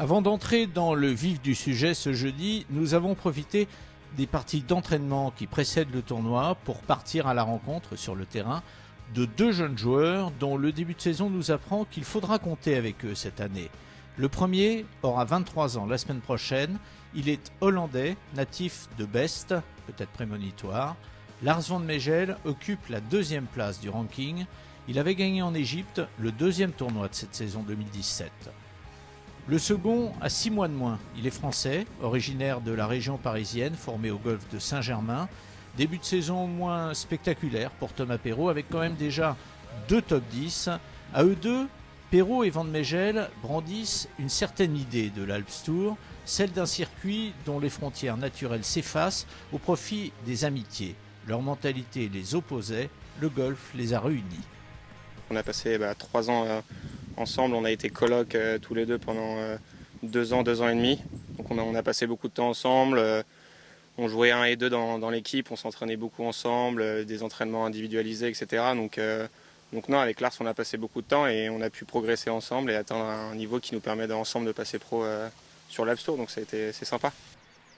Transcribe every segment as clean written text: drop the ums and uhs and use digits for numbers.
Avant d'entrer dans le vif du sujet ce jeudi, nous avons profité des parties d'entraînement qui précèdent le tournoi pour partir à la rencontre sur le terrain de deux jeunes joueurs dont le début de saison nous apprend qu'il faudra compter avec eux cette année. Le premier aura 23 ans la semaine prochaine. Il est hollandais, natif de Best, peut-être prémonitoire. Lars van Meegel occupe la deuxième place du ranking. Il avait gagné en Égypte le deuxième tournoi de cette saison 2017. Le second a 6 mois de moins. Il est français, originaire de la région parisienne, formé au golfe de Saint-Germain. Début de saison moins spectaculaire pour Thomas Perrault, avec quand même déjà 2 top 10. À eux deux, Perrault et van Meegel brandissent une certaine idée de l'Alps Tour, celle d'un circuit dont les frontières naturelles s'effacent au profit des amitiés. Leur mentalité les opposait, le golf les a réunis. On a passé 3 ans ensemble, on a été colocs tous les deux pendant 2 ans, 2 ans et demi. Donc on a passé beaucoup de temps ensemble, on jouait 1 et 2 dans l'équipe, on s'entraînait beaucoup ensemble, des entraînements individualisés, etc. Donc non, avec Lars on a passé beaucoup de temps et on a pu progresser ensemble et atteindre un niveau qui nous permet d'ensemble de passer pro sur l'Alps Tour, donc c'est sympa.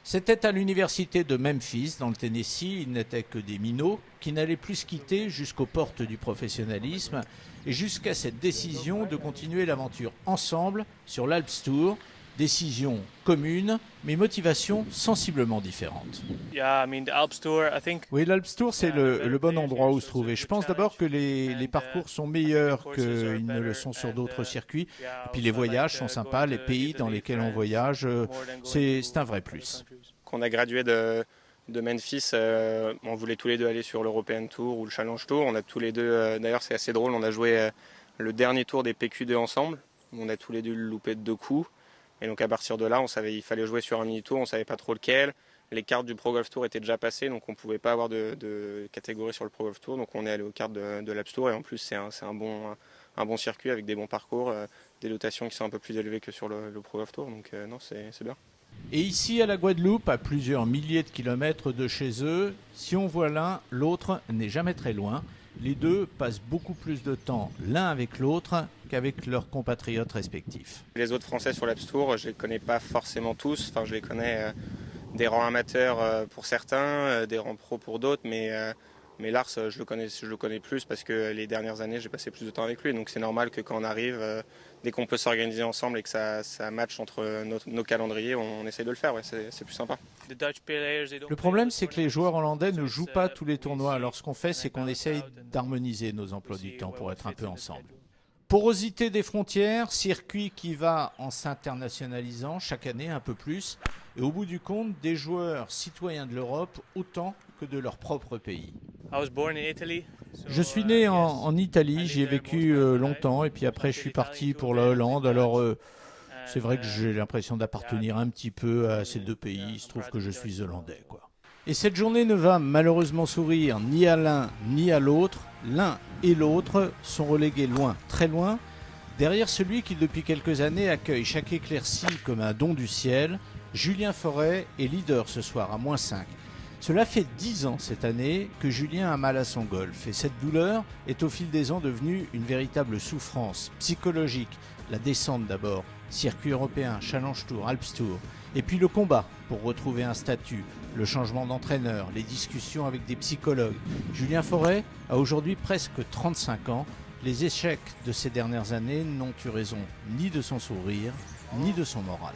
C'était à l'université de Memphis, dans le Tennessee. Ils n'étaient que des minots qui n'allaient plus se quitter jusqu'aux portes du professionnalisme et jusqu'à cette décision de continuer l'aventure ensemble sur l'Alps Tour. Décision commune, mais motivation sensiblement différente. Oui, l'Alps Tour, c'est le bon endroit où se trouver. Je pense d'abord que les parcours sont meilleurs qu'ils ne le sont sur d'autres circuits. Et puis les voyages sont sympas, les pays dans lesquels on voyage, c'est un vrai plus. Quand on a gradué de Memphis, on voulait tous les deux aller sur l'European Tour ou le Challenge Tour. On a tous les deux, d'ailleurs c'est assez drôle, on a joué le dernier tour des PQ2 ensemble. On a tous les deux loupé de 2 coups. Et donc à partir de là, on savait qu'il fallait jouer sur un mini-tour, on ne savait pas trop lequel. Les cartes du Pro Golf Tour étaient déjà passées, donc on ne pouvait pas avoir de catégorie sur le Pro Golf Tour. Donc on est allé aux cartes de l'Alps Tour et en plus c'est un bon circuit avec des bons parcours, des dotations qui sont un peu plus élevées que sur le Pro Golf Tour. Donc non, c'est bien. Et ici à la Guadeloupe, à plusieurs milliers de kilomètres de chez eux, si on voit l'un, l'autre n'est jamais très loin. Les deux passent beaucoup plus de temps l'un avec l'autre qu'avec leurs compatriotes respectifs. Les autres Français sur l'Alps Tour, je ne les connais pas forcément tous. Enfin, je les connais des rangs amateurs pour certains, des rangs pro pour d'autres, mais Lars, je le connais plus parce que les dernières années, j'ai passé plus de temps avec lui. Donc c'est normal que quand on arrive, dès qu'on peut s'organiser ensemble et que ça matche entre nos calendriers, on essaie de le faire. Ouais, c'est plus sympa. Le problème, c'est que les joueurs hollandais ne jouent pas tous les tournois. Alors ce qu'on fait, c'est qu'on essaye d'harmoniser nos emplois du temps pour être un peu ensemble. Porosité des frontières, circuit qui va en s'internationalisant chaque année un peu plus. Et au bout du compte, des joueurs citoyens de l'Europe autant que de leur propre pays. Je suis né en Italie, j'y ai vécu longtemps et puis après je suis parti pour la Hollande. Alors c'est vrai que j'ai l'impression d'appartenir un petit peu à ces deux pays, il se trouve que je suis hollandais, quoi. Et cette journée ne va malheureusement sourire ni à l'un ni à l'autre. L'un et l'autre sont relégués loin, très loin, derrière celui qui depuis quelques années accueille chaque éclaircie comme un don du ciel. Julien Foret est leader ce soir à -5. Cela fait 10 ans cette année que Julien a mal à son golf et cette douleur est au fil des ans devenue une véritable souffrance psychologique. La descente d'abord, circuit européen, Challenge Tour, Alps Tour, et puis le combat pour retrouver un statut, le changement d'entraîneur, les discussions avec des psychologues. Julien Foret a aujourd'hui presque 35 ans. Les échecs de ces dernières années n'ont eu raison ni de son sourire, ni de son moral.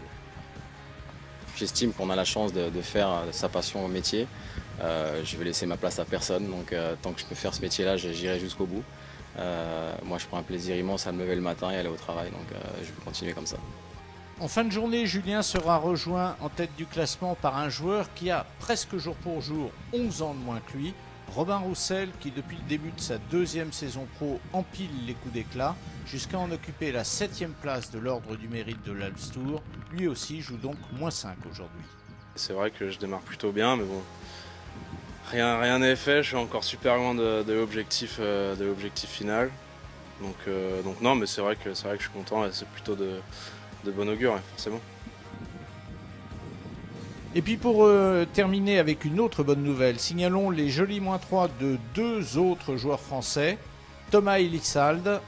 J'estime qu'on a la chance de faire sa passion au métier. Je vais laisser ma place à personne, donc tant que je peux faire ce métier-là, j'irai jusqu'au bout. Moi, je prends un plaisir immense à me lever le matin et aller au travail, donc je vais continuer comme ça. En fin de journée, Julien sera rejoint en tête du classement par un joueur qui a presque jour pour jour 11 ans de moins que lui, Robin Roussel, qui depuis le début de sa deuxième saison pro empile les coups d'éclat jusqu'à en occuper la 7e place de l'ordre du mérite de l'Alps Tour. Lui aussi joue donc -5 aujourd'hui. C'est vrai que je démarre plutôt bien, mais bon, rien n'est fait, je suis encore super loin de l'objectif final. Donc non, mais c'est vrai que je suis content et c'est plutôt de bon augure, hein, forcément. Et puis pour terminer avec une autre bonne nouvelle, signalons les jolis -3 de 2 autres joueurs français, Thomas Elissalde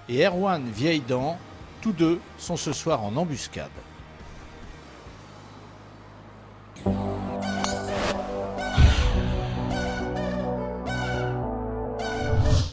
et Erwan Vieilledent. Tous deux sont ce soir en embuscade.